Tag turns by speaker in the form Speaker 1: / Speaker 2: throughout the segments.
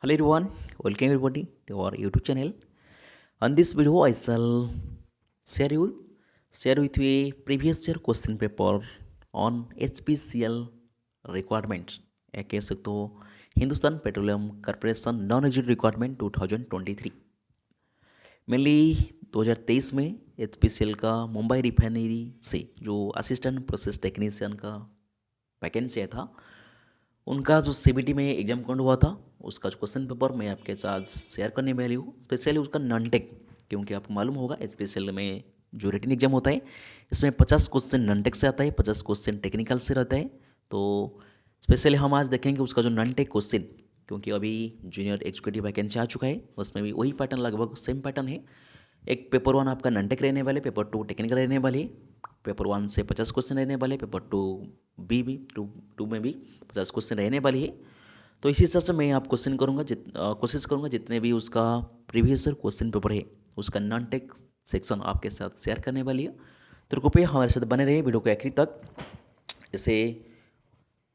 Speaker 1: Hello everyone, welcome everybody to our YouTube channel. On this video, I shall share you share with you a previous year question paper on HPCL requirements. या कह सकते हो Hindustan petroleum corporation non exit requirement 2023। Mainly 2023 में HPCL का Mumbai refinery से जो assistant process technician का vacancy था, उनका जो सीबीटी में एग्जाम काउंट हुआ था, उसका जो क्वेश्चन पेपर मैं आपके साथ शेयर करने वाली हूँ। स्पेशली उसका नॉन टेक, क्योंकि आपको मालूम होगा स्पेशल में जो रिटन एग्जाम होता है, इसमें 50 क्वेश्चन नॉन टेक से आता है, 50 क्वेश्चन टेक्निकल से रहता है। तो स्पेशली हम आज देखेंगे उसका जो नॉन टेक क्वेश्चन, क्योंकि अभी जूनियर एग्जीक्यूटिव वैकेंसी आ चुका है, उसमें भी वही पैटर्न, लगभग सेम पैटर्न है। एक पेपर वन आपका नॉन टेक रहने वाले, पेपर टू टेक्निकल रहने वाले। पेपर वन से 50 क्वेश्चन रहने वाले, पेपर टू में भी 50 क्वेश्चन रहने वाली है। तो इसी हिसाब से मैं आप क्वेश्चन करूँगा, कोशिश करूँगा जितने भी उसका प्रीवियस ईयर क्वेश्चन पेपर है, उसका नॉन टेक सेक्शन आपके साथ शेयर करने वाली है। तो कृपया हमारे साथ बने रहिए वीडियो को आखिरी तक। जैसे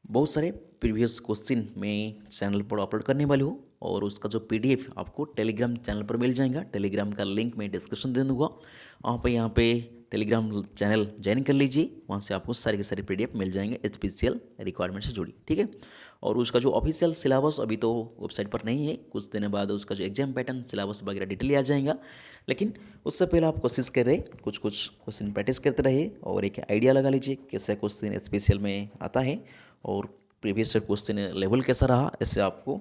Speaker 1: बहुत सारे प्रीवियस क्वेश्चन मैं चैनल पर अपलोड करने वाली हूँ, और उसका जो पीडीएफ आपको टेलीग्राम चैनल पर मिल जाएगा। टेलीग्राम का लिंक मैं डिस्क्रिप्शन दे दूँगा, वहाँ यहाँ पे टेलीग्राम चैनल ज्वाइन कर लीजिए। वहाँ से आपको सारे के सारे पीडीएफ मिल जाएंगे HPCL रिक्वायरमेंट से जुड़ी, ठीक है। और उसका जो ऑफिशियल सिलेबस अभी तो वेबसाइट पर नहीं है, कुछ दिन बाद उसका जो एग्जाम पैटर्न सिलेबस वगैरह डिटेल आ जाएगा। लेकिन उससे पहले आप कोशिश कर रहे, कुछ कुछ क्वेश्चन प्रैक्टिस करते रहिए और एक आइडिया लगा लीजिए कैसे क्वेश्चन HPCL में आता है और प्रीवियस क्वेश्चन लेवल कैसा रहा, ऐसे आपको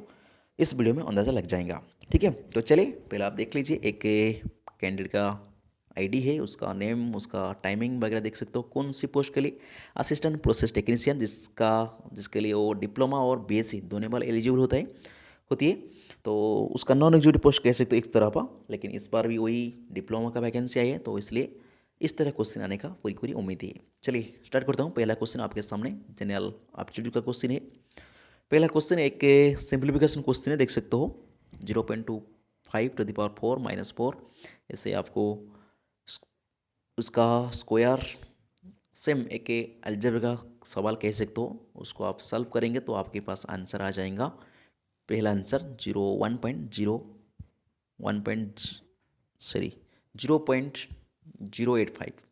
Speaker 1: इस वीडियो में अंदाज़ा लग जाएगा, ठीक है। तो चलिए पहले आप देख लीजिए, एक कैंडिडेट का आईडी है, उसका नेम, उसका टाइमिंग वगैरह देख सकते हो। कौन सी पोस्ट के लिए? असिस्टेंट प्रोसेस टेक्नीशियन, जिसके लिए वो डिप्लोमा और बीएससी दोनों बार एलिजिबल होती है। तो उसका नॉन एग्जीक्यूटिव पोस्ट कह सकते हो एक तरह का, लेकिन इस बार भी वही डिप्लोमा का वैकेंसी आई है, तो इसलिए इस तरह क्वेश्चन आने का पूरी पूरी उम्मीद है। चलिए स्टार्ट करता हूँ। पहला क्वेश्चन आपके सामने जनरल एप्टीट्यूड का क्वेश्चन है। पहला क्वेश्चन एक सिंप्लीफिकेशन क्वेश्चन है, देख सकते हो। 0.25 to the power 4 - 4, ऐसे आपको उसका स्क्वायर, सेम एक अलजेब्रा का सवाल कह सकते हो। उसको आप सॉल्व करेंगे तो आपके पास आंसर आ जाएगा। पहला आंसर 0.085,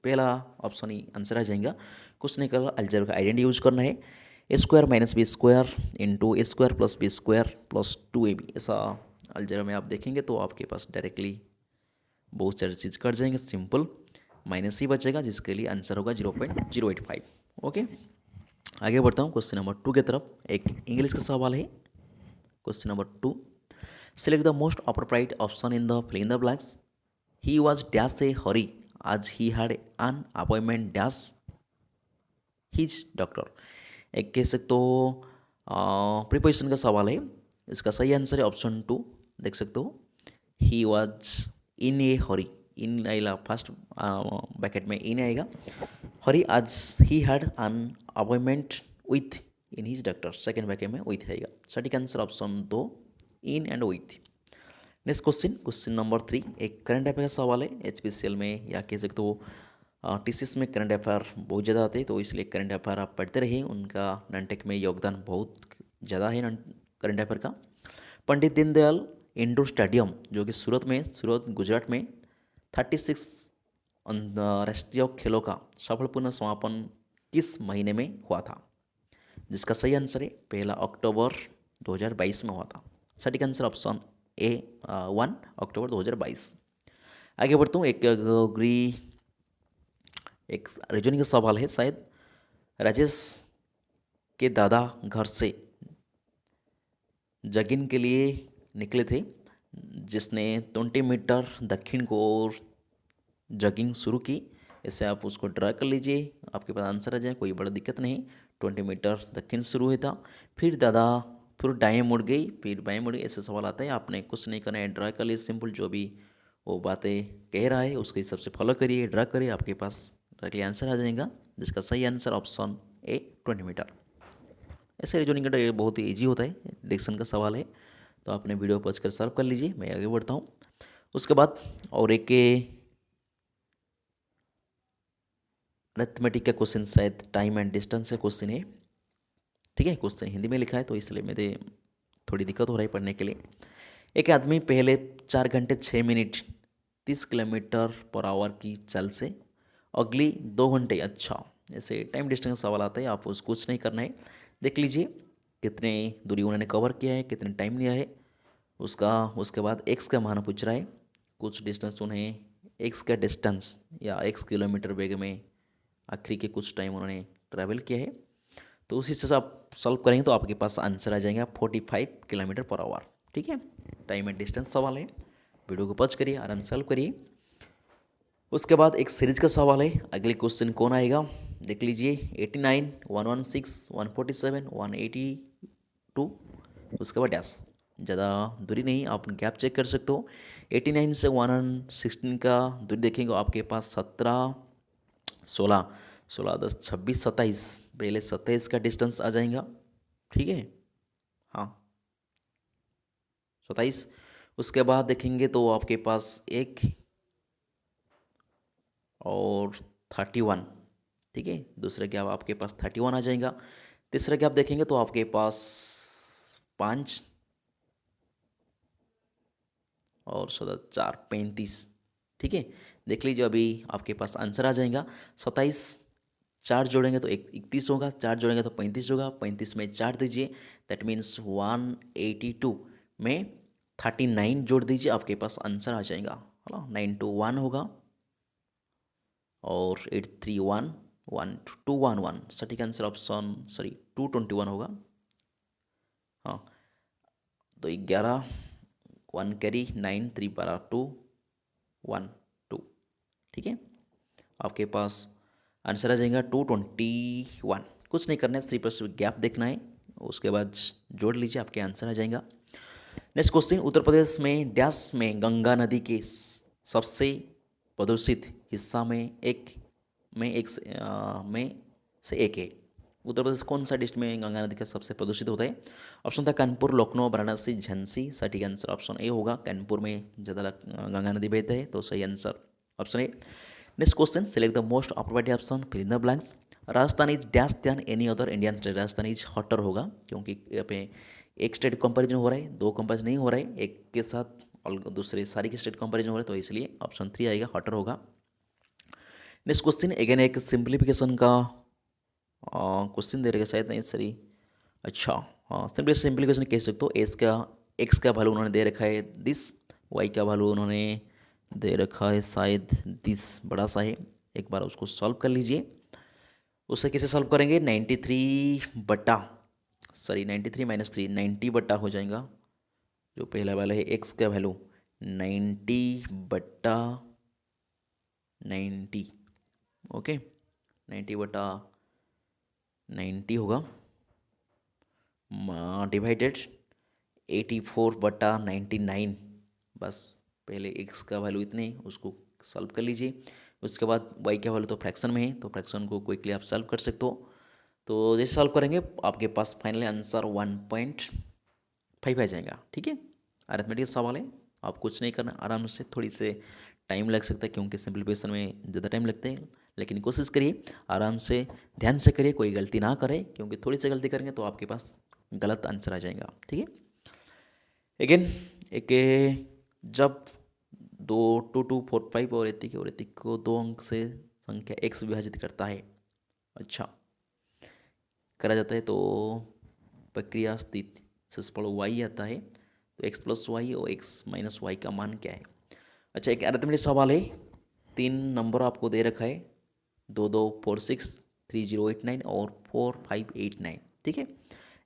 Speaker 1: पहला ऑप्शन ही आंसर आ जाएगा। कुछ नहीं करना, अलजेब्रा का आइडेंटिटी यूज करना है। A² - B² into A² + B² + 2AB, ऐसा अलजेब्रा में आप देखेंगे तो आपके पास डायरेक्टली बहुत सारी चीज़ कट जाएंगे। सिंपल माइनस ही बचेगा, जिसके लिए आंसर होगा 0.085। ओके, आगे बढ़ता हूँ क्वेश्चन नंबर 2 की तरफ। एक इंग्लिश का सवाल है। Question number 2, select the most appropriate option in the fill in the blanks. He was dash a hurry as he had an appointment dash his doctor. एक कह सकते हो प्रीपोजिशन का सवाल है। इसका सही आंसर है ऑप्शन 2, देख सकते हो। ही वॉज इन ए हरी, इन आएगा फर्स्ट ब्रैकेट में, इन आएगा। हरी as he had an appointment with in his doctor, second bracket में विथ आएगा। सटीक answer option 2, in and with. Next question, question number 3, एक करंट अफेयर का सवाल है। HPCL में, या कह सकते हो TCS में करंट अफेयर बहुत ज़्यादा आते हैं, तो इसलिए करंट अफेयर आप पढ़ते रहिए। उनका नॉनटेक में योगदान बहुत ज़्यादा है करंट अफेयर का। पंडित दीनदयाल इंडोर स्टेडियम, जो कि सूरत गुजरात में 36 राष्ट्रीय खेलों का सफलपूर्ण समापन किस महीने में हुआ था? जिसका सही आंसर है पहला अक्टूबर 2022 में हुआ था। सटीक आंसर ऑप्शन ए 1 अक्टूबर 2022। आगे बढ़ता हूँ। एक रीजनिंग का सवाल है शायद। राजेश के दादा घर से जगिंग के लिए निकले थे, जिसने 20 मीटर दक्षिण को ओर जगिंग शुरू की। ऐसे आप उसको ड्रा कर लीजिए, आपके पास आंसर आ जाए, कोई बड़ा दिक्कत नहीं। 20 मीटर दक्षिण शुरू हुआ था, फिर दादा फिर दाएँ मुड़ गई, फिर बाएँ मुड़ गई, ऐसे सवाल आता है। आपने कुछ नहीं करना है, ड्रा कर लिए सिंपल, जो भी वो बातें कह रहा है उसके हिसाब से फॉलो करिए, ड्रा करिए, आपके पास डायरेक्टली आंसर आ जाएगा। जिसका सही आंसर ऑप्शन ए 20 मीटर। ऐसे रीजनिंग का ये बहुत ही ईजी होता है, डिक्शन का सवाल है, तो आपने वीडियो पॉज कर सॉल्व कर लीजिए। मैं आगे बढ़ता हूँ। उसके बाद और एक अरिथमेटिक का क्वेश्चन, शायद टाइम एंड डिस्टेंस का क्वेश्चन है, ठीक है। क्वेश्चन हिंदी में लिखा है, तो इसलिए मैं थोड़ी दिक्कत हो रही है पढ़ने के लिए। एक आदमी पहले 4 घंटे 6 मिनट 30 किलोमीटर पर आवर की चाल से अगली 2 घंटे, अच्छा ऐसे टाइम डिस्टेंस सवाल आता है, आप उसको कुछ नहीं करना है। देख लीजिए कितने दूरी उन्होंने कवर किया है, कितने टाइम लिया है उसका। उसके बाद एक्स का मान पूछ रहा है, कुछ डिस्टेंस उन्हें एक्स का डिस्टेंस या एक्स किलोमीटर वेग में आखिरी के कुछ टाइम उन्होंने ट्रैवल किया है। तो उसी से आप सॉल्व करेंगे तो आपके पास आंसर आ जाएगा 45 किलोमीटर पर आवर। ठीक है, टाइम एंड डिस्टेंस सवाल है। वीडियो को पॉज करिए, आराम से सॉल्व करिए। उसके बाद एक सीरीज का सवाल है, अगले क्वेश्चन कौन आएगा देख लीजिए। 89, 116, 147, 182, उसके बाद डैश। ज़्यादा दूरी नहीं, आप गैप चेक कर सकते हो। 89 से 116 का दूरी देखेंगे आपके पास 17, 16, 16 10 26 27, पहले 27 का डिस्टेंस आ जाएगा। ठीक है, हाँ 27। उसके बाद देखेंगे तो आपके पास एक और 31। ठीक है, दूसरा गैप आपके पास 31 आ जाएगा। तीसरा गैप देखेंगे तो आपके पास 5 और 4 35। ठीक है, देख लीजिए अभी आपके पास आंसर आ जाएगा 27। 4 जोड़ेंगे तो 31 होगा, 4 जोड़ेंगे तो 35 होगा, 35 में 4 दीजिए, दैट मीन्स 182 में 39 जोड़ दीजिए, आपके पास आंसर आ जाएगा है ना। 921 होगा और 831 1211, सटीक आंसर ऑप्शन सॉरी 221 होगा। हाँ, तो 11 1 कैरी 9 3 12 2 1 2। ठीक है, आपके पास आंसर आ जाएगा 221। कुछ नहीं करना है, सिर्फ बस गैप देखना है, उसके बाद जोड़ लीजिए, आपके आंसर आ जाएगा। नेक्स्ट क्वेश्चन, उत्तर प्रदेश में डैश में गंगा नदी के सबसे प्रदूषित हिस्सा में से एक है। उत्तर प्रदेश कौन सा डिस्ट्रिक्ट में गंगा नदी का सबसे प्रदूषित होता है? ऑप्शन था कानपुर, लखनऊ, वाराणसी, झांसी। सटीक आंसर ऑप्शन ए होगा, कानपुर में ज़्यादा गंगा नदी बहती है, तो सही answer option A. Next question, select the most appropriate option, fill in the blanks. Rajasthan is dash than any other Indian state. Rajasthan is hotter होगा, क्योंकि यहाँ पे एक स्टेट कंपेरिजन हो रहा है, दो कंपेरिजन नहीं हो रहा है, एक के साथ और दूसरे सारी के स्टेट कंपेरिजन हो रहा है, तो इसलिए ऑप्शन 3 आएगा, हॉटर होगा। नेक्स्ट क्वेश्चन, अगेन एक सिंप्लीफिकेशन का क्वेश्चन दे रखा शायद, नहीं सही, अच्छा हाँ, सिंप्लीफिकेशन कह सकते हो। एक्स का वैल्यू उन्होंने दे रखा है दिस, वाई का वैल्यू उन्होंने दे रखा है शायद दिस, बड़ा सा है। एक बार उसको सॉल्व कर लीजिए। उसे कैसे सॉल्व करेंगे? 93 माइनस 3, 90 बट्टा हो जाएगा। जो पहला वाला है एक्स का वैल्यू 90/90, ओके 90/90 होगा, डिवाइडेड 84/99। बस पहले एक्स का वैल्यू इतने, उसको सॉल्व कर लीजिए। उसके बाद वाई का वैल्यू तो फ्रैक्शन में है, तो फ्रैक्शन को क्विकली आप सॉल्व कर सकते हो। तो जैसे सॉल्व करेंगे आपके पास फाइनली आंसर 1.5 आ जाएगा। ठीक है, अरिथमेटिक सवाल है, आप कुछ नहीं करना, आराम से, थोड़ी से टाइम लग सकता है क्योंकि सिंप्लीफिकेशन में ज़्यादा टाइम लगते हैं, लेकिन कोशिश करिए आराम से, ध्यान से करिए, कोई गलती ना करें, क्योंकि थोड़ी सी गलती करेंगे तो आपके पास गलत आंसर आ जाएगा। ठीक है, अगेन एक, जब 2 2 4 5 और एतिक को 2 अंक से संख्या x विभाजित करता है, अच्छा करा जाता है, तो प्रक्रिया स्थिति सिस्पल y आता है, तो x+y और x-y का मान क्या है? अच्छा, एक अरिथमेटिक सवाल है, 3 नंबर आपको दे रखा है, 2246, 3089 और 4589। ठीक है,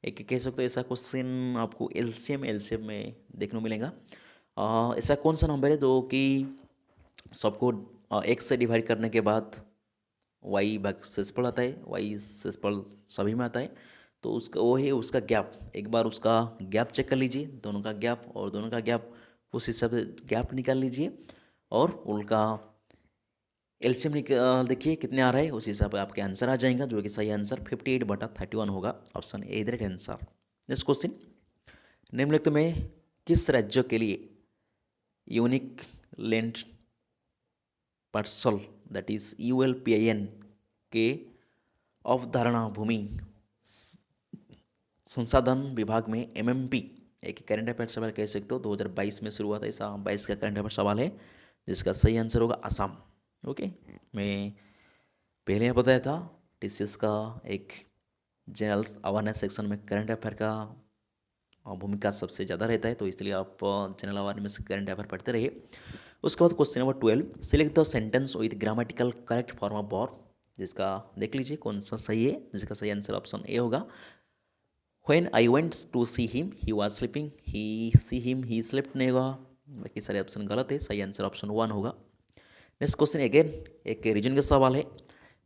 Speaker 1: एक कह सकते हो ऐसा क्वेश्चन आपको एलसीएम में देखने को मिलेगा। ऐसा कौन सा नंबर है जो कि सबको एक्स से डिवाइड करने के बाद वाई सक्सेसफुल आता है, वाई सक्सेसफुल सभी में आता है, तो उसका वो है उसका गैप। एक बार उसका गैप चेक कर लीजिए, दोनों का गैप और दोनों का गैप, उस हिसाब से गैप निकाल लीजिए और उनका एलसीएम देखिए कितने आ रहा है, उस हिसाब से आपके आंसर आ जाएगा, जो कि सही आंसर 58/31 होगा, option A the right answer. Next question, निम्नलिखित में किस राज्य के लिए unique land parcel that is ULPIN के अवधारणा भूमि संसाधन विभाग में MMP एक करंट अफेयर सवाल कह सकते हो, 2022 में शुरू हुआ था, ऐसा 22 का करंट अफेयर सवाल है जिसका सही आंसर होगा असम। ओके, मैं पहले ही बताया था टीसीएस का एक जनरल अवेयरनेस सेक्शन में करंट अफेयर का भूमिका सबसे ज़्यादा रहता है, तो इसलिए आप जनरल अवेयरनेस करंट अफेयर पढ़ते रहिए। उसके बाद question number 12, select the sentence with grammatical correct form of verb, जिसका देख लीजिए कौन सा सही है, जिसका सही आंसर ऑप्शन ए होगा। When I went to see him, he was sleeping. He see him, he slept नहीं होगा, बाकी सारे ऑप्शन गलत है, सही आंसर ऑप्शन 1 होगा। नेक्स्ट क्वेश्चन अगेन एक रीजन का सवाल है,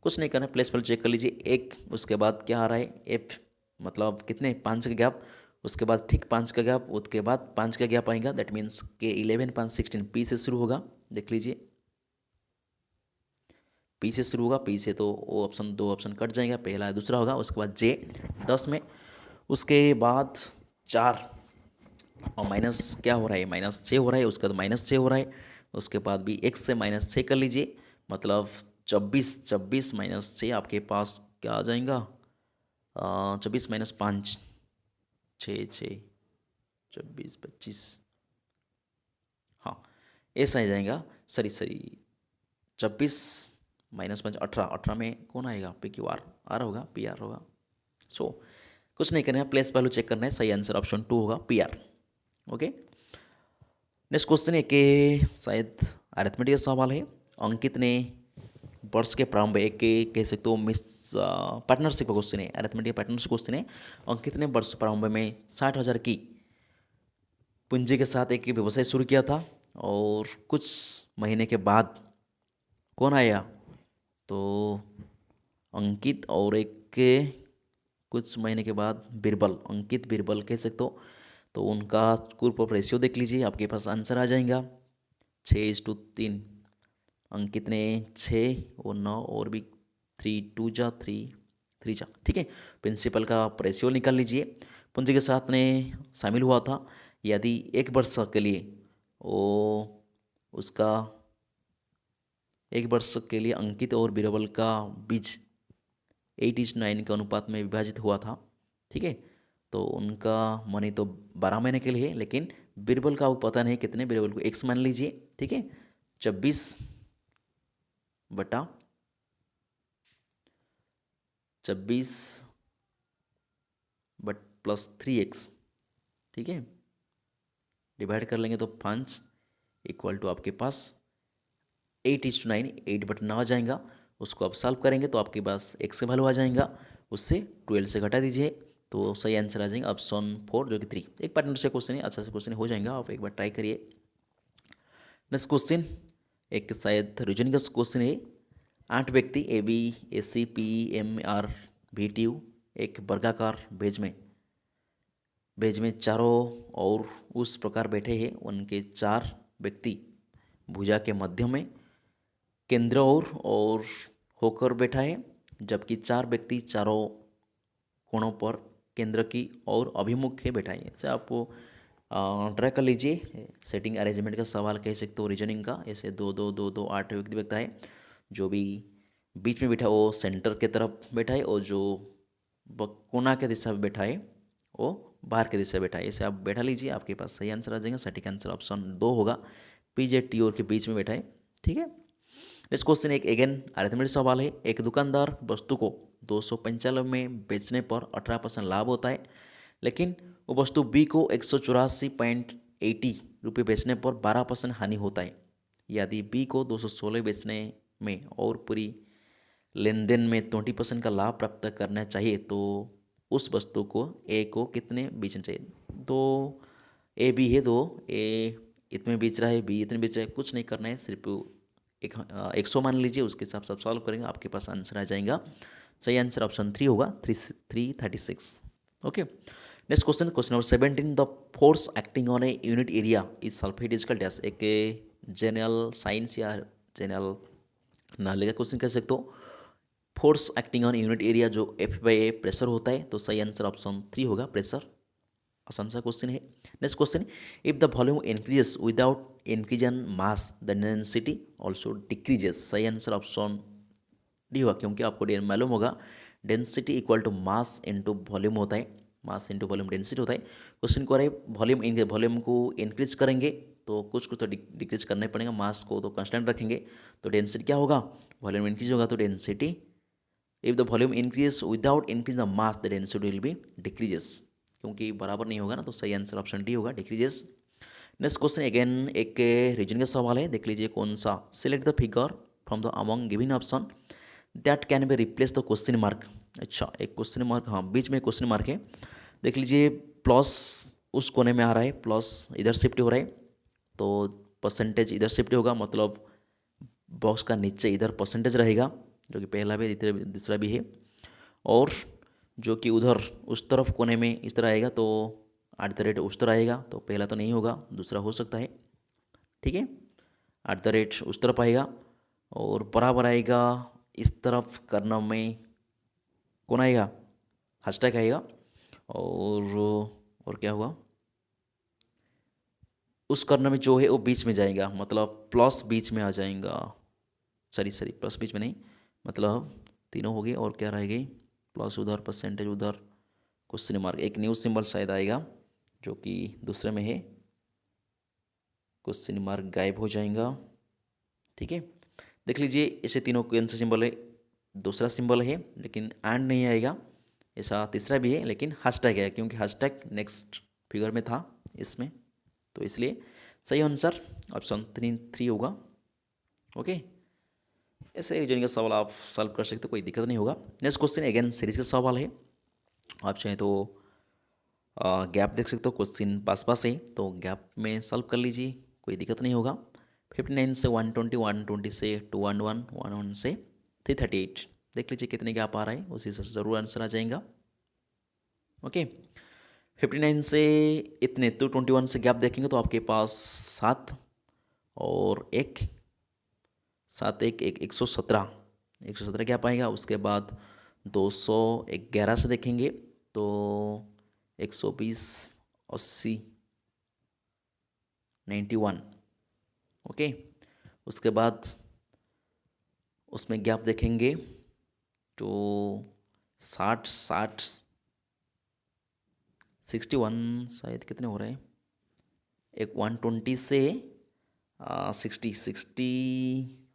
Speaker 1: कुछ नहीं करना, प्लेस पर चेक कर लीजिए, एक उसके बाद क्या आ रहा है एफ, मतलब कितने 5 का गैप, उसके बाद ठीक 5 का गैप, उसके बाद 5 का गैप आएगा, दैट मीन्स के 11 5 16 पी से शुरू होगा, देख लीजिए पी से शुरू होगा, पी से तो वो ऑप्शन 2 ऑप्शन कट जाएगा, पहला है दूसरा होगा, उसके बाद जे 10 में, उसके बाद 4 और माइनस क्या हो रहा है, -6 हो रहा है, उसके बाद -6 हो रहा है, उसके बाद भी x से -6 कर लीजिए, मतलब 24 -6 आपके पास क्या आ जाएगा, 24 -5 6 6 24 25, हाँ ऐसा आ जाएगा, सरी 26 -5 18, 18 में कौन आएगा, पी क्यू आर होगा, पी आर होगा। सो कुछ नहीं करना है, प्लेस वैल्यू चेक करना है, सही आंसर ऑप्शन 2 होगा, P R. Okay, next question है कि शायद अरिथमेटिक का सवाल है। अंकित ने वर्ष के प्रारंभ एक के कह सकते हो मिस पार्टनरशिप का क्वेश्चन है, अरिथमेटिक पार्टनरशिप क्वेश्चन है। अंकित ने वर्ष प्रारंभ में 60,000 की पूंजी के साथ एक व्यवसाय शुरू किया था, और कुछ महीने के बाद कौन आया, तो अंकित और एक के कुछ महीने के बाद बीरबल, अंकित बीरबल कह सकते हो, तो उनका कुल पर रेशियो देख लीजिए, आपके पास आंसर आ जाएगा 6:3। अंकित ने 6 और 9 और भी 3 2 जा 3 जा, ठीक है। प्रिंसिपल का रेशियो निकाल लीजिए, पूंजी के साथ ने शामिल हुआ था, यदि 1 वर्ष के लिए वो उसका 1 वर्ष के लिए अंकित और बीरबल का बीज 8:9 के अनुपात में विभाजित हुआ था, ठीक है। तो उनका मनी तो 12 महीने के लिए है, लेकिन बीरबल का वो पता नहीं कितने, बीरबल को एक्स मान लीजिए, ठीक है। 26 बटा 26 बट +3x, ठीक है, डिवाइड कर लेंगे तो 5 इक्वल टू आपके पास 8:9, 8/9 आ जाएगा, उसको आप सॉल्व करेंगे तो आपके पास x का वैल्यू आ जाएगा, उससे 12 से घटा दीजिए, तो सही आंसर आ जाएगा ऑप्शन 4 जो कि 3। एक पार्टनर से क्वेश्चन है, अच्छा से क्वेश्चन हो जाएगा, आप एक बार ट्राई करिए। नेक्स्ट क्वेश्चन एक शायद रीजनिंग का क्वेश्चन है। 8 व्यक्ति ABACPMRVTU एक वर्गाकार बेज में चारों और उस प्रकार बैठे हैं, उनके 4 व्यक्ति भुजा के मध्य में केंद्र और होकर बैठा है, जबकि 4 व्यक्ति चारों कोणों पर केंद्र की और अभिमुख है बैठा है। ऐसे आपको ट्राई कर लीजिए, सेटिंग अरेंजमेंट का सवाल कह सकते हो रीजनिंग का, ऐसे 2 2 2 2 8 व्यक्ति बैठा है, जो भी बीच में बैठा वो सेंटर के तरफ बैठा है, और जो कोना के दिशा में बैठा है वो बाहर के दिशा में बैठा है, ऐसे आप बैठा लीजिए, आपके पास सही आंसर आ जाएगा, सटीक आंसर ऑप्शन 2 होगा, PJT और के बीच में बैठा है, ठीक है। नेक्स्ट क्वेश्चन एक अगेन अरिथमेटिक सवाल है। एक दुकानदार वस्तु को 295 में बेचने पर 18% लाभ होता है, लेकिन वो वस्तु बी को 184.80 रुपये बेचने पर 12% हानि होता है। यदि बी को 216 बेचने में और पूरी लेन देन में 20% का लाभ प्राप्त करना चाहिए, तो उस वस्तु को ए को कितने बेचना चाहिए। तो ए बी है, तो ए इतने बेच रहा है, बी इतने बेच रहा है, कुछ नहीं करना है, सिर्फ 100 मान लीजिए, उसके हिसाब से आप सॉल्व करेंगे, आपके पास आंसर आ जाएगा, सही आंसर ऑप्शन 3 होगा, 336। Okay, next question, question number 17, the force acting on a unit area is सल्फेडिजिकल डैश, एक जनरल साइंस या जनरल नॉलेज का क्वेश्चन कह सकते हो। Force acting on unit area जो F/A प्रेशर होता है, तो सही आंसर ऑप्शन 3 होगा, प्रेशर। आसान सा क्वेश्चन है। Next question, if the volume increases without increase in mass the density also decreases, सही आंसर ऑप्शन डी होगा, क्योंकि आपको मालूम होगा density equal to mass into volume होता है, मास इंटू वॉल्यूम डेंसिटी होता है। क्वेश्चन को रहे वॉल्यूम को इंक्रीज करेंगे तो कुछ कुछ तो डिक्रीज करना ही पड़ेगा, मास को तो कांस्टेंट रखेंगे तो डेंसिटी क्या होगा, वॉल्यूम इंक्रीज होगा तो density, if the volume increase without increase the mass the density will be decreases, क्योंकि बराबर नहीं होगा ना, तो सही आंसर ऑप्शन डी होगा, डिक्रीजेस। नेक्स्ट क्वेश्चन अगेन एक रीजन का सवाल है, देख लीजिए कौन सा, select the figure from the among given option that can be replace the question mark. अच्छा, एक क्वेश्चन मार्क, हाँ बीच में क्वेश्चन मार्क है, देख लीजिए प्लस उस कोने में आ रहा है, प्लस इधर शिफ्ट हो रहा है, तो परसेंटेज इधर शिफ्ट होगा, मतलब बॉक्स का नीचे इधर परसेंटेज रहेगा, जो कि पहला भी दूसरा भी है, और जो कि उधर उस तरफ कोने में इस तरह आएगा तो एट द रेट उस तरह आएगा, तो पहला तो नहीं होगा, दूसरा हो सकता है, ठीक है, एट द रेट उस तरफ आएगा, और बराबर आएगा इस तरफ करना में कौन आएगा, हैशटैग आएगा, और क्या हुआ, उस कर्न में जो है वो बीच में जाएगा, मतलब प्लस बीच में आ जाएगा, सॉरी प्लस बीच में नहीं, मतलब तीनों हो गए और क्या रह गई, प्लस उधर परसेंटेज उधर क्वेश्चन मार्क, एक न्यूज़ सिंबल शायद आएगा जो कि दूसरे में है, क्वेश्चन मार्क गायब हो जाएगा, ठीक है। देख लीजिए ऐसे तीनों कौन सा सिंबल है, दूसरा सिंबल है लेकिन एंड नहीं आएगा, ऐसा तीसरा भी है लेकिन हैशटैग है, क्योंकि हैशटैग नेक्स्ट फिगर में था इसमें, तो इसलिए सही आंसर ऑप्शन थ्री होगा, ओके। ऐसे रीजनिंग का सवाल आप सॉल्व कर सकते हो, कोई दिक्कत नहीं होगा। नेक्स्ट क्वेश्चन अगेन सीरीज का सवाल है, आप चाहें तो गैप देख सकते हो, क्वेश्चन पास पास है तो गैप में सॉल्व कर लीजिए, कोई दिक्कत नहीं होगा। 59 से 120, 120 से 211, 111 से 338, देख लीजिए कितने गैप आ रहा है, उसी से ज़रूर आंसर आ जाएगा, ओके। 59 से इतने तो 21 से गैप देखेंगे तो आपके पास 7 और एक, 7 एक 117, 117 गैप आएगा। उसके बाद 211 से देखेंगे तो 120, 80, 91, ओके। उसके बाद उसमें गैप देखेंगे तो 60, 60, 61 शायद कितने हो रहे हैं, एक 120 से 60, 60,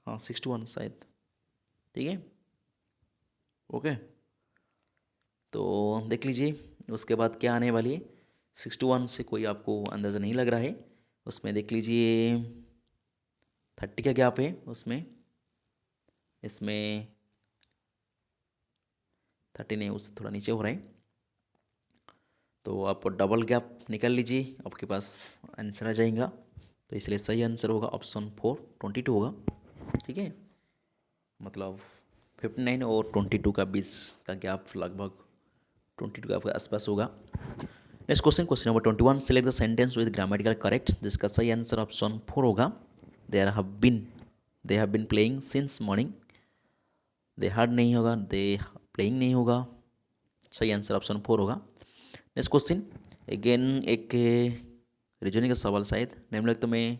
Speaker 1: हाँ 61 शायद, ठीक है, ओके। तो देख लीजिए उसके बाद क्या आने वाली है, 61 से कोई आपको अंदाज़ा नहीं लग रहा है, उसमें देख लीजिए 30 का गैप है उसमें, इसमें 30 नहीं, उससे थोड़ा नीचे हो रहा है, तो आप डबल गैप निकाल लीजिए, आपके पास आंसर आ जाएगा, तो इसलिए सही आंसर होगा ऑप्शन 4, 22 होगा, ठीक है, मतलब 59 और 22 का बीच का गैप लगभग 22 के आसपास होगा। Next question, question number 21, select the sentence with grammatical correct, जिसका सही आंसर ऑप्शन 4 होगा, they have been playing since morning, they hard नहीं होगा, दे प्लेइंग नहीं होगा, सही आंसर ऑप्शन 4 होगा। नेक्स्ट क्वेश्चन अगेन एक रीजनिंग का सवाल, शायद निम्नलिखित में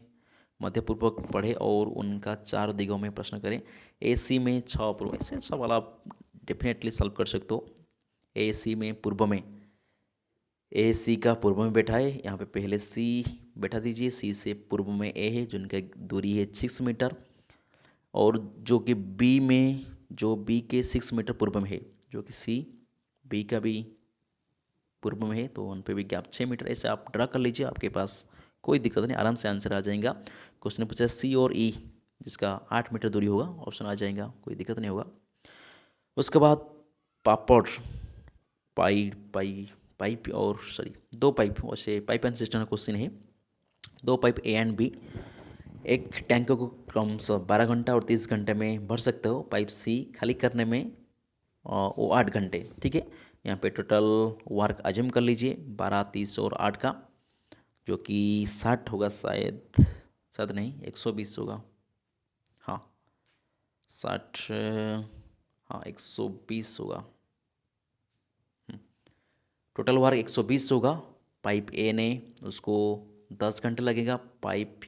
Speaker 1: मध्य पूर्व पढ़े और उनका 4 दिगों में प्रश्न करें, AC में 6 पूर्व, ऐसे सवाल आप डेफिनेटली सॉल्व कर सकते हो। AC में पूर्व में, AC का पूर्व में बैठा है, यहाँ पे पहले C बैठा दीजिए, C से पूर्व में A है जिनका दूरी है 6 मीटर, और जो कि B में, जो B के 6 मीटर पूर्व में है, जो कि C B का भी पूर्व में है, तो उन पे भी गैप 6 मीटर, ऐसे आप ड्रा कर लीजिए, आपके पास कोई दिक्कत नहीं, आराम से आंसर आ जाएगा। क्वेश्चन ने पूछा C और E जिसका 8 मीटर दूरी होगा, ऑप्शन आ जाएगा, कोई दिक्कत नहीं होगा। उसके बाद पापड़, पाइप और सॉरी 2 पाइप, वैसे पाइप एंड सिस्टम का क्वेश्चन है, 2 पाइप A एंड B, एक टैंक को क्रमशः 12 घंटा और 30 घंटे में भर सकते हो, पाइप C खाली करने में वो 8 घंटे, ठीक है। यहाँ पे टोटल वर्क अज्यूम कर लीजिए 12, 30 और 8 का, जो कि 60 होगा शायद, शायद नहीं 120 होगा, हाँ 60, हाँ 120 होगा, टोटल वर्क 120 होगा। पाइप A ने उसको 10 घंटे लगेगा, पाइप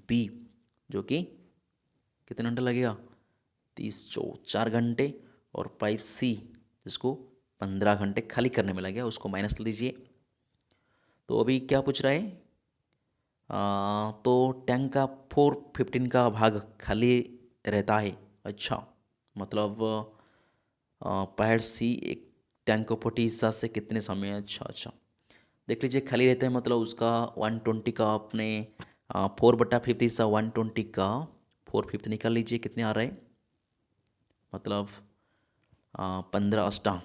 Speaker 1: B जो कि कितने घंटे लगेगा, 30 4 घंटे, और पाइप C जिसको 15 घंटे खाली करने में लगे, उसको माइनस कर दीजिए। तो अभी क्या पूछ रहा है, तो टैंक का 4/15 का भाग खाली रहता है। अच्छा, मतलब पैर सी एक टैंक को 40 हिस्सा से कितने समय, अच्छा अच्छा, देख लीजिए खाली रहता है मतलब उसका 120 का आपने 4/5 हिस्सा 120 का 4/5 निकाल लीजिए, कितने आ रहा है, मतलब 15 अष्टा,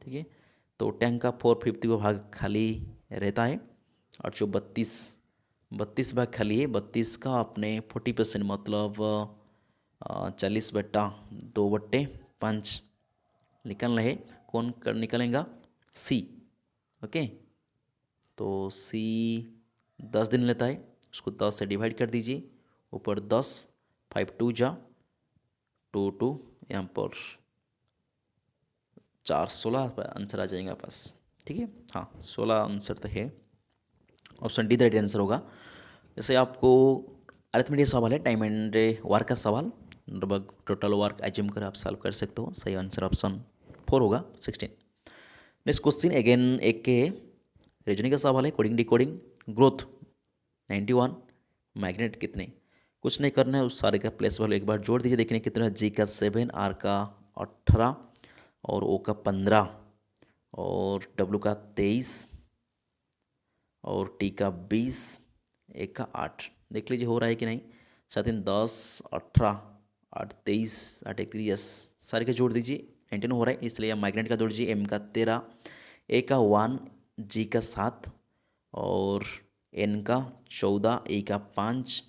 Speaker 1: ठीक है। तो टैंक का 4/5 का भाग खाली रहता है, और जो 32 भाग खाली है, 32 का अपने 40% मतलब 40/2/5 निकल रहे, कौन कर निकलेगा, सी। ओके, तो सी 10 दिन लेता है, उसको 10 से डिवाइड कर दीजिए, ऊपर 10, 5 2 जा 2 यहाँ पर 4 16 आंसर आ जाएगा पास, ठीक है। हाँ, 16 आंसर तो है, option D the right answer होगा। जैसे आपको अरिथमेटिक सवाल है, टाइम एंड वर्क का सवाल, लगभग टोटल वर्क एज्यूम कर आप सॉल्व कर सकते हो, सही आंसर ऑप्शन 4 होगा, 16। नेक्स्ट क्वेश्चन अगेन एक के रीजनिंग का सवाल है, कोडिंग डिकोडिंग, ग्रोथ 91, मैग्नेट कितने, कुछ नहीं करना है, उस सारे का प्लेस वैल्यू एक बार जोड़ दीजिए, देखने कितना है, जी का 7, आर का 18, और ओ का 15, और डब्ल्यू का 23, और टी का 20, एक का 8, देख लीजिए हो रहा है कि नहीं। 7 × 10 18, 8 23, 8 1 3, यस, सारे के जोड़ दीजिए, 19 हो रहा है, इसलिए माइग्रेंट का जोड़ दीजिए, एम का 13, ए का 1, जी का 7, और एन का 14, ए का 5,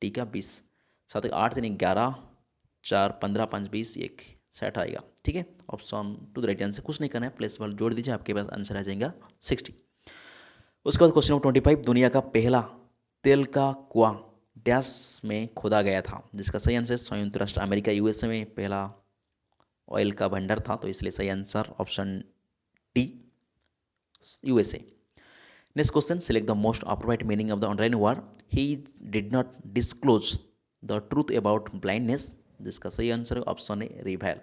Speaker 1: टी का 20, 7 8 3 11, 4 15 5 20, 1 60 आएगा, ठीक है। Option two the right answer, कुछ नहीं करना है, प्लेस वाल जोड़ दीजिए, आपके पास आंसर आ जाएगा 60। उसके बाद क्वेश्चन नंबर 25, दुनिया का पहला तेल का कुआं डैश में खोदा गया था, जिसका सही आंसर संयुक्त राष्ट्र अमेरिका यूएसए में पहला ऑयल का भंडार था, तो इसलिए सही answer option D, USA. Next question, select the most appropriate meaning of the underline word, he did not disclose the truth about blindness, जिसका सही आंसर ऑप्शन है रिवेल,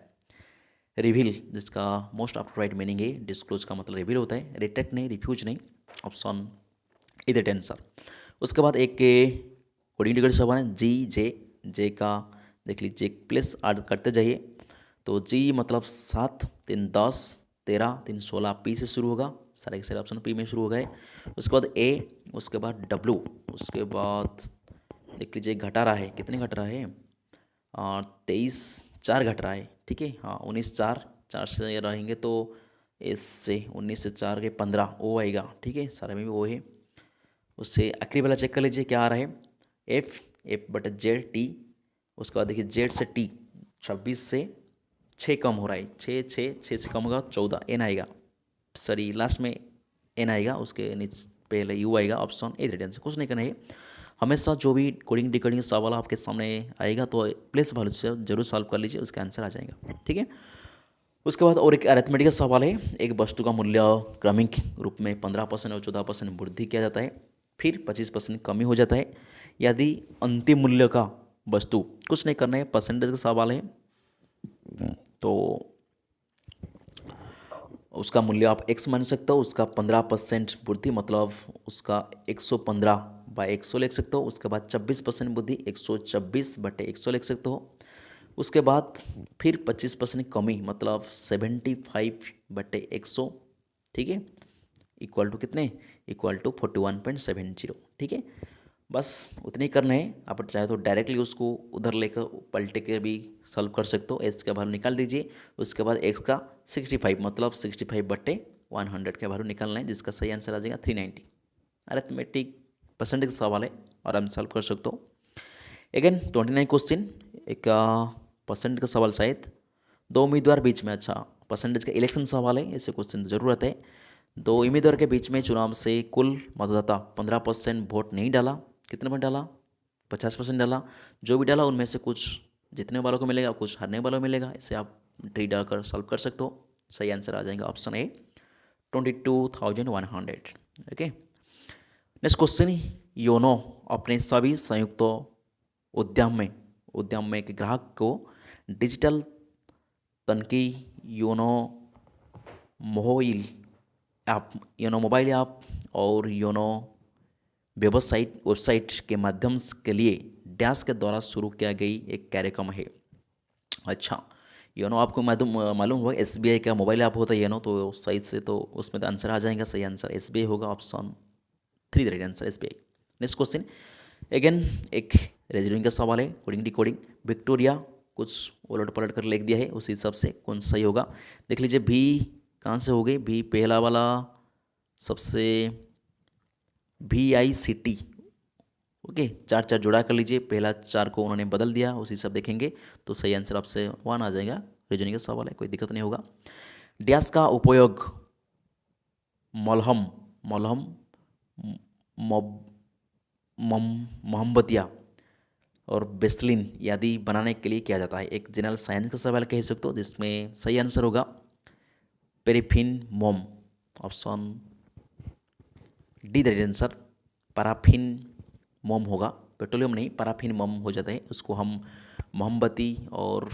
Speaker 1: रिवील, जिसका मोस्ट अप्रोप्रिएट मीनिंग है, डिस्क्लोज का मतलब रिवील होता है, retract नहीं, रिफ्यूज नहीं, ऑप्शन इधर आंसर। उसके बाद एक के कोडिंग डिकोडिंग सवाल है, जी जे, जे का देख लीजिए प्लस ऐड करते जाइए, तो जी मतलब 7 3 10 13 3 16, पी से शुरू होगा, सारे के सारे ऑप्शन पी में शुरू हो गए। उसके बाद ए, उसके बाद डब्लू, उसके बाद देख लीजिए घटा रहा है, कितने घट रहा है, 23 4 घट रहा है, ठीक है। हाँ 19 4, 4 से रहेंगे तो एस से 19 से 4 के 15 ओ आएगा, ठीक है, सारे में भी वो है। उससे आखिरी वाला चेक कर लीजिए क्या आ रहा है, F/Z T, उसके बाद देखिए Z से T 26 से 6 कम हो रहा है, 6 से कम होगा 14, एन आएगा, सॉरी लास्ट में एन आएगा, उसके नीचे पहले यू आएगा, ऑप्शन ए रेडियन से, कुछ नहीं करना है। हमेशा जो भी कोडिंग डिकोडिंग सवाल आपके सामने आएगा तो प्लेस वैल्यू से जरूर सॉल्व कर लीजिए, उसका आंसर आ जाएगा, ठीक है। उसके बाद और एक अरिथमेटिकल सवाल है, एक वस्तु का मूल्य क्रमिक रूप में 15% और 14% वृद्धि किया जाता है, फिर 25% कमी हो जाता है, यदि अंतिम मूल्य का वस्तु, कुछ नहीं करना है, परसेंटेज का सवाल है, तो उसका मूल्य आप x मान सकते हो, उसका 15% वृद्धि मतलब उसका 115/100 लिख सकते हो, उसके बाद 26% वृद्धि 124/100 लिख सकते हो, उसके बाद फिर 25% कमी मतलब 75/100, ठीक है, इक्वल टू कितने, इक्वल टू 41.70, ठीक है। बस उतनी करना है, आप चाहे तो डायरेक्टली उसको उधर लेकर पलटे के भी सॉल्व कर सकते हो, एच का वैल्यू निकाल दीजिए, उसके बाद एक्स का 65 मतलब 65/100 का वैल्यू निकालना है, जिसका सही आंसर आ जाएगा 390। अरिथमेटिक परसेंटेज का सवाल है और हम सॉल्व कर सकते हो। अगेन 29 क्वेश्चन, एक परसेंट का सवाल, शायद दो उम्मीदवार बीच में, अच्छा परसेंटेज का इलेक्शन सवाल है, ऐसे क्वेश्चन ज़रूरत है। दो उम्मीदवार के बीच में चुनाव से कुल मतदाता 15% वोट नहीं डाला, कितने पर डाला, 50% डाला, जो भी डाला उनमें से कुछ जीतने वालों को मिलेगा, कुछ हारने वालों को मिलेगा, इसे आप ट्री डालकर सॉल्व कर सकते हो, सही आंसर आ जाएगा option A 22,100। Okay, next question, YONO अपने सभी संयुक्त उद्यम में एक ग्राहक को डिजिटल तनकी YONO mobile app, YONO mobile app और योनो वेबसाइट के माध्यम के लिए डैश के द्वारा शुरू किया गई एक कार्यक्रम है। अच्छा, योनो आपको मालूम मालूम होगा एसबीआई का मोबाइल ऐप होता है योनो, तो सही से तो उसमें तो आंसर आ जाएगा। सही आंसर एसबीआई होगा, option 3 the right answer SBI. Next question again एक रीजनिंग का सवाल है, कोडिंग डिकोडिंग। विक्टोरिया कुछ उलट पलट कर लिख दिया है, उसी हिसाब से कौन सा सही होगा देख लीजिए। भी कहाँ से हो गई, भी पहला वाला सबसे VICT, ओके, चार चार जुड़ा कर लीजिए, पहला चार को उन्होंने बदल दिया, उसी सब देखेंगे तो सही आंसर आपसे 1 आ जाएगा। रीजनिंग का सवाल है, कोई दिक्कत नहीं होगा। डैश का उपयोग मलहम मलहम मोम- मोमबत्तियाँ और बेस्लिन आदि बनाने के लिए किया जाता है। एक जनरल साइंस का सवाल कह सकते हो, जिसमें सही आंसर होगा पेरिफिन मोम, option D the right answer. Paraffin मोम होगा, पेट्रोलियम नहीं, पैराफिन मोम हो जाता है, उसको हम मोमबत्ती और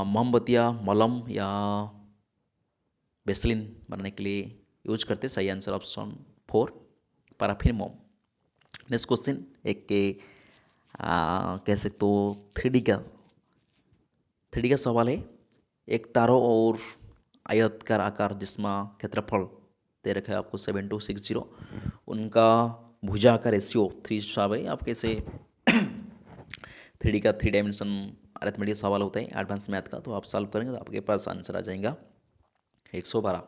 Speaker 1: मोमबत्तियाँ मलम या बेसलिन बनाने के लिए यूज करते। सही आंसर ऑप्शन 4 पैराफिन मोम। नेक्स्ट क्वेश्चन एक के कह सकते हो 3D का सवाल है। एक तारों और आयताकार आकार जिसमें क्षेत्रफल दे रखा है आपको 7260, उनका भुजा का रेशियो 3 है। आप कैसे 3D का 3 डायमेंशन अरिथमेटिक सवाल होता है एडवांस मैथ का, तो आप सॉल्व करेंगे तो आपके पास आंसर आ जाएगा 112।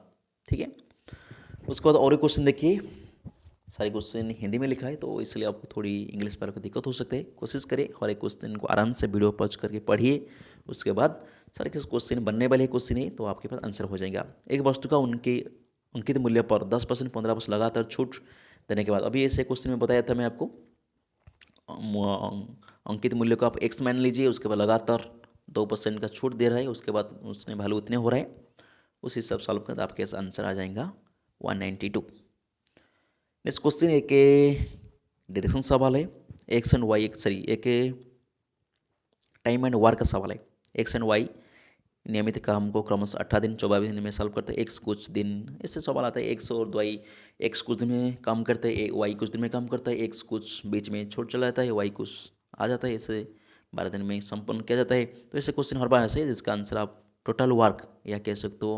Speaker 1: ठीक है, उसके बाद और एक क्वेश्चन देखिए, सारे क्वेश्चन हिंदी में लिखा है तो इसलिए आपको थोड़ी इंग्लिश पर दिक्कत हो सकती है। कोशिश करें हर एक क्वेश्चन को आराम से वीडियो पॉज करके पढ़िए, उसके बाद सारे क्वेश्चन बनने वाले क्वेश्चन है तो आपके पास आंसर हो जाएगा। एक वस्तु का उनके अंकित मूल्य पर 10% 15% लगातार छूट देने के बाद, अभी ऐसे क्वेश्चन में बताया था मैं आपको, अंकित मूल्य को आप एक्स मान लीजिए, उसके बाद लगातार 2% का छूट दे रहा है, उसके बाद उसने वैल्यू उतने हो रहा है, उस हिसाब से सॉल्व करें तो आपके आंसर आ जाएगा 192। नेक्स्ट क्वेश्चन एक डायरेक्शन सवाल है, एक्स एंड वाई एक टाइम एंड वार का सवाल है। एक्स एंड वाई नियमित काम को क्रमशः 18 दिन 24 दिन में सॉल्व करते हैं। एक्स कुछ दिन, ऐसे सवाल आता है एक्स और वाई, एक्स कुछ दिन में काम करते हैं, वाई कुछ दिन में काम करता है, एक्स कुछ बीच में छूट चला जाता है, वाई कुछ आ जाता है, ऐसे 12 दिन में संपन्न किया जाता है। तो ऐसे क्वेश्चन हर बार ऐसे है जिसका आंसर आप टोटल वर्क या कह सकते हो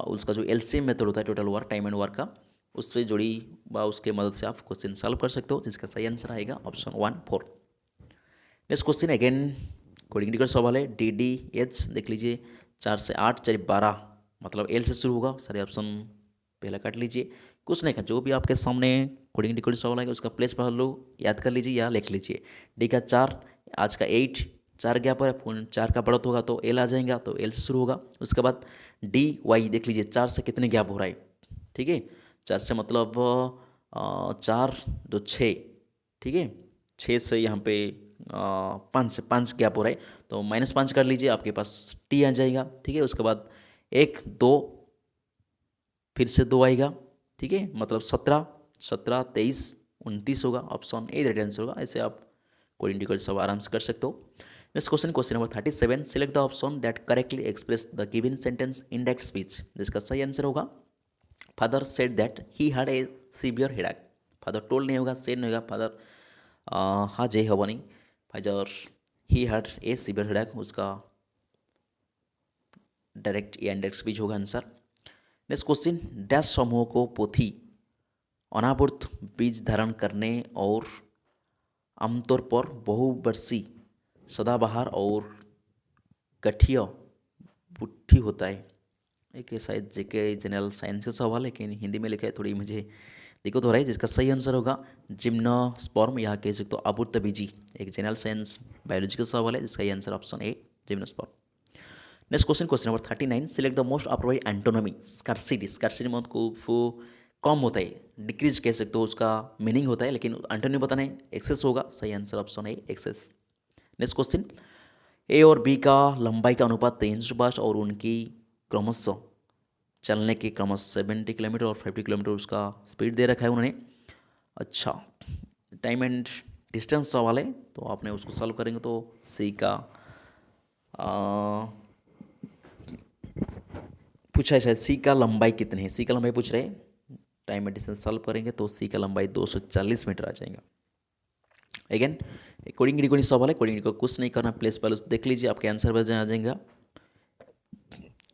Speaker 1: उसका जो LCM मेथड होता है total work time and work का, उससे जुड़ी व उसके मदद से आप क्वेश्चन सॉल्व कर सकते हो, जिसका सही आंसर आएगा option 1 4। Next question again coding का सवाल है। DDH देख लीजिए, 4 से 8 4 12 मतलब L से शुरू होगा। सारे ऑप्शन पहला काट लीजिए, कुछ नहीं का जो भी आपके सामने कोडिंग डिकोडिंग सवाल आएगा उसका प्लेस पर लो, याद कर लीजिए या लिख लीजिए। डी का 4, आज का 8, 4 गैप है, 4 का बढ़त होगा तो L आ जाएगा, तो L से शुरू होगा। उसके बाद DY देख लीजिए, 4 से कितने गैप हो रहा है, ठीक है, 4 से मतलब 4 2 6, ठीक है, 6 से यहाँ पे 5 से 5 गैप हो रहा है तो -5 कर लीजिए, आपके पास T आ जाएगा। ठीक है, उसके बाद 1 2 फिर से 2 आएगा, ठीक है, मतलब 17 17 23 29 होगा, ऑप्शन ए राइट आंसर होगा। ऐसे आप कोडिंग डिकोडिंग सब आराम से कर सकते हो। Next question, question number 37, select the option that correctly express the given sentence in direct speech, जिसका सही आंसर होगा father said that he had a severe headache. Father told नहीं होगा, सेड नहीं होगा, फादर हाँ जे हबनी, father he had a severe headache, उसका डायरेक्ट या इनडायरेक्ट स्पीच होगा आंसर। नेक्स्ट क्वेश्चन, डैश समूह को पोथी अनावृत बीज धारण करने और आमतौर पर बहुवर्षीय सदाबहार और गठिया बुट्ठी होता है। एक शायद जेके जनरल साइंस का सवाल है, लेकिन हिंदी में लिखा है, थोड़ी मुझे दिक्कत हो रहा है, जिसका सही आंसर होगा जिम्नोस्पर्म या कह सकते हो अपूर्तबीजी। एक जनरल साइंस बायोलॉजिकल सवाल है, जिसका answer option A gymnosperm. Next question, question number 39, select the most appropriate antonym scarcity. Scarcity मतलब को कम होता है, डिक्रीज कह सकते हो, उसका मीनिंग होता है, लेकिन एंटोनमी बताना है, एक्सेस होगा। सही आंसर ऑप्शन है एक्सेस। नेक्स्ट क्वेश्चन, ए और बी का लंबाई का अनुपात 350 और उनकी क्रमशः चलने के क्रमशः 70 किलोमीटर और 50 किलोमीटर उसका स्पीड दे रखा है उन्होंने। अच्छा, टाइम एंड डिस्टेंस सवाल है तो आपने उसको सॉल्व करेंगे तो सी का पूछा है शायद सी का लंबाई कितनी है, सी का लंबाई पूछ रहे हैं। टाइम एडिशन सॉल्व करेंगे तो सी का लंबाई 240 मीटर आ जाएगा। अगेन कोडिंग रिकॉर्डिंग सवाल है, कोडिंग को कुछ नहीं करना, प्लेस पहले देख लीजिए, आपके आंसर बस आ जाएगा।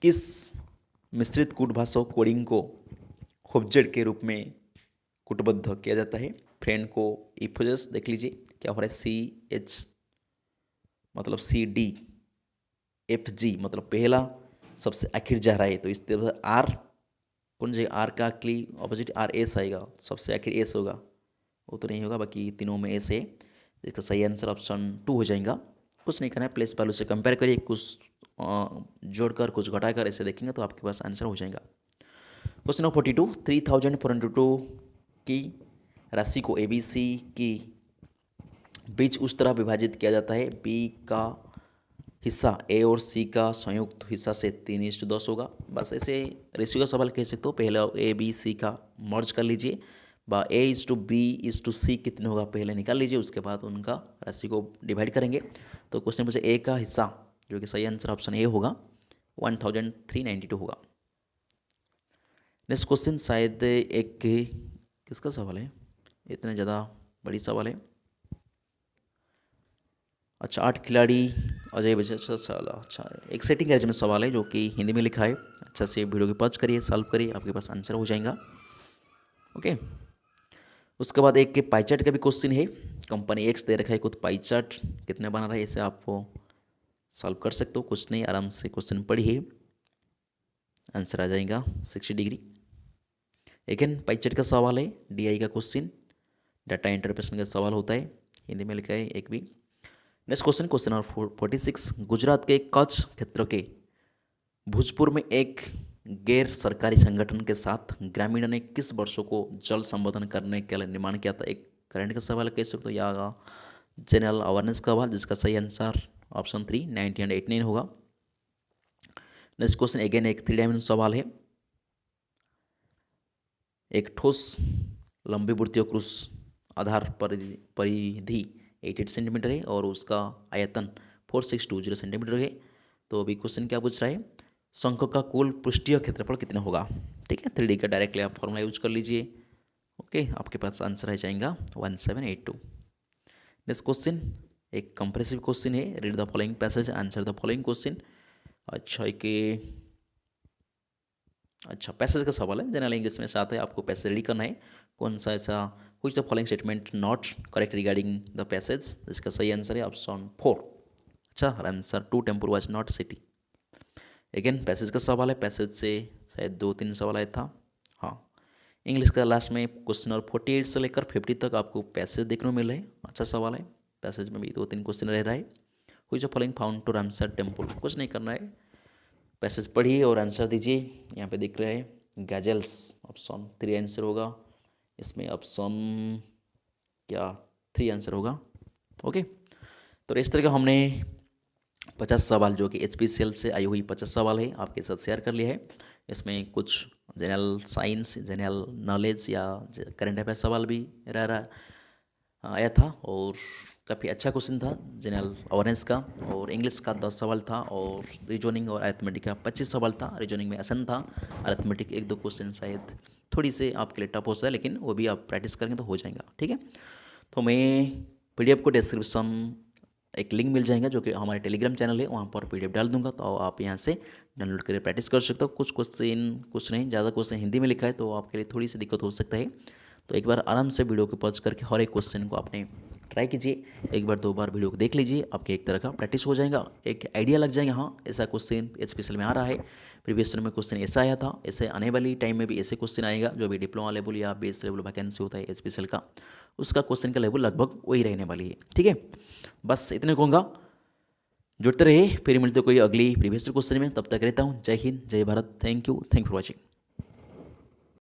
Speaker 1: किस मिश्रित कूट भाषा कोडिंग को ऑब्जेक्ट के रूप में कूटबद्ध किया जाता है? फ्रेंड को इफोजस देख लीजिए क्या हो रहा है, सी एच मतलब सी डी, एफ जी मतलब पहला सबसे आखिर जा रहा है, तो इस तरह आर कौन जाएगा, आर का क्ली ऑपोजिट आर एस आएगा, सबसे आखिर एस होगा, वो तो नहीं होगा, बाकी तीनों में एस है। इसका सही आंसर ऑप्शन 2 हो जाएगा। कुछ नहीं करना है, प्लेस वैल्यू से कंपेयर करिए, कुछ जोड़कर कुछ घटाकर ऐसे देखेंगे तो आपके पास आंसर हो जाएगा। क्वेश्चन नंबर 42, 3402 की राशि को ए बी सी की बीच उस तरह विभाजित किया जाता है, बी का हिस्सा ए और सी का संयुक्त हिस्सा से 3:10 होगा। बस ऐसे रेशियो का सवाल कह सकते हो, पहले ए बी सी का मर्ज कर लीजिए, A/B/C कितने होगा पहले निकाल लीजिए, उसके बाद उनका राशि को डिवाइड करेंगे। तो क्वेश्चन पूछे ए का हिस्सा, जो कि सही आंसर ऑप्शन ए होगा, 1392 होगा। नेक्स्ट क्वेश्चन शायद एक किसका सवाल है, इतने ज़्यादा बड़ी सवाल है। अच्छा 8 खिलाड़ी अजय बच्चन, अच्छा एक सेटिंग अरेंजमेंट सवाल है जो कि हिंदी में लिखा है। अच्छा से वीडियो की पॉज करिए, सॉल्व करिए, आपके पास आंसर हो जाएगा। ओके, उसके बाद एक के पाई चार्ट का भी क्वेश्चन है। कंपनी एक्स दे रखा है, खुद पाई चार्ट कितने बना रहा है, इसे आप सॉल्व कर सकते हो, कुछ नहीं, आराम से क्वेश्चन पढ़िए, आंसर आ जाएगा 60 डिग्री। अगेन पाई चार्ट का सवाल है, डीआई का क्वेश्चन, डाटा इंटरप्रेशन का सवाल होता है, हिंदी में लिखा है एक भी। Next question, question number 46, Gujarat के कच्छ क्षेत्र के भोजपुर में एक गैर सरकारी संगठन के साथ ग्रामीणों ने किस वर्षों को जल संवर्धन करने के लिए निर्माण किया था? एक करंट का सवाल कह सकते हो या जनरल अवेयरनेस का सवाल, जिसका सही आंसर ऑप्शन 3 1989 होगा। नेक्स्ट क्वेश्चन अगेन एक 3 डायमेंशन सवाल है। एक ठोस लंबी वृत्तीय क्रूस आधार परिधि 88 सेंटीमीटर है और उसका आयतन 4620 सेंटीमीटर है। तो अभी क्वेश्चन क्या पूछ रहा है, शंख का कुल पृष्ठीय क्षेत्रफल कितना होगा? ठीक है, 3D का डायरेक्टली आप फॉर्मूला यूज कर लीजिए। ओके, आपके पास आंसर आ जाएगा 1782। नेक्स्ट क्वेश्चन एक कंप्रेसिव क्वेश्चन है, read the following passage answer the following question. अच्छा पैसेज का सवाल है, जनरल इंग्लिश में साथ है, आपको पैसेज रेडी करना है। कौन सा ऐसा which the following statement not correct regarding the passage, इसका सही आंसर है ऑप्शन 4। अच्छा आंसर 2 टेम्पुर was not city. Again passage का सवाल है, पैसेज से शायद 2-3 सवाल आया था। हाँ, इंग्लिश का लास्ट में क्वेश्चन नंबर 48 से लेकर 50 तक आपको पैसेज देखने को मिल रहे हैं। अच्छा सवाल है, पैसेज में भी 2-3 क्वेश्चन रह रहा है। Which the following found to Ramsar temple, कुछ नहीं करना है, पैसेज पढ़िए और आंसर दीजिए। यहाँ पे दिख रहा है गैजल्स, ऑप्शन 3 आंसर होगा इसमें, ऑप्शन क्या 3 आंसर होगा। ओके, तो इस तरह का हमने 50 सवाल जो कि HPCL से आई हुई 50 सवाल है आपके साथ शेयर कर लिया है। इसमें कुछ जनरल साइंस, जनरल नॉलेज या करंट अफेयर सवाल भी आया था और काफ़ी अच्छा क्वेश्चन था जनरल अवेयरनेस का, और इंग्लिश का 10 सवाल था, और रीजनिंग और अरिथमेटिक का 25 सवाल था। रीजनिंग में आसान था, अरिथमेटिक 1-2 क्वेश्चन शायद थोड़ी से आपके लिए टफ हो सकता है, लेकिन वो भी आप प्रैक्टिस करेंगे तो हो जाएगा। ठीक है, तो मैं PDF को डिस्क्रिप्शन एक लिंक मिल जाएगा जो कि हमारे टेलीग्राम चैनल है, वहाँ पर PDF डाल दूंगा, तो आप यहाँ से डाउनलोड करके प्रैक्टिस कर सकते हो। कुछ क्वेश्चन, कुछ नहीं ज़्यादा क्वेश्चन हिंदी में लिखा है, तो आपके लिए थोड़ी सी दिक्कत हो सकता है। तो एक बार आराम से वीडियो को पॉज करके हर एक क्वेश्चन को आपने ट्राई कीजिए, 1-2 बार वीडियो को देख लीजिए, आपके एक तरह का प्रैक्टिस हो जाएगा, एक आइडिया लग जाएगा। हाँ, ऐसा क्वेश्चन HPCL में आ रहा है, प्रीवियस ईयर में क्वेश्चन ऐसा आया था, ऐसे आने वाली टाइम में भी ऐसे क्वेश्चन आएगा। जो भी डिप्लोमा लेवल या बेस लेवल वैकेंसी होता है HPCL का, उसका क्वेश्चन का लेवल लगभग वही रहने वाली है। ठीक है, बस इतने कहूँगा, जुड़ते रहिए, फिर मिलते कोई अगली प्रीवियस क्वेश्चन में, तब तक रहता हूँ। जय हिंद, जय Bharat, thank you for watching.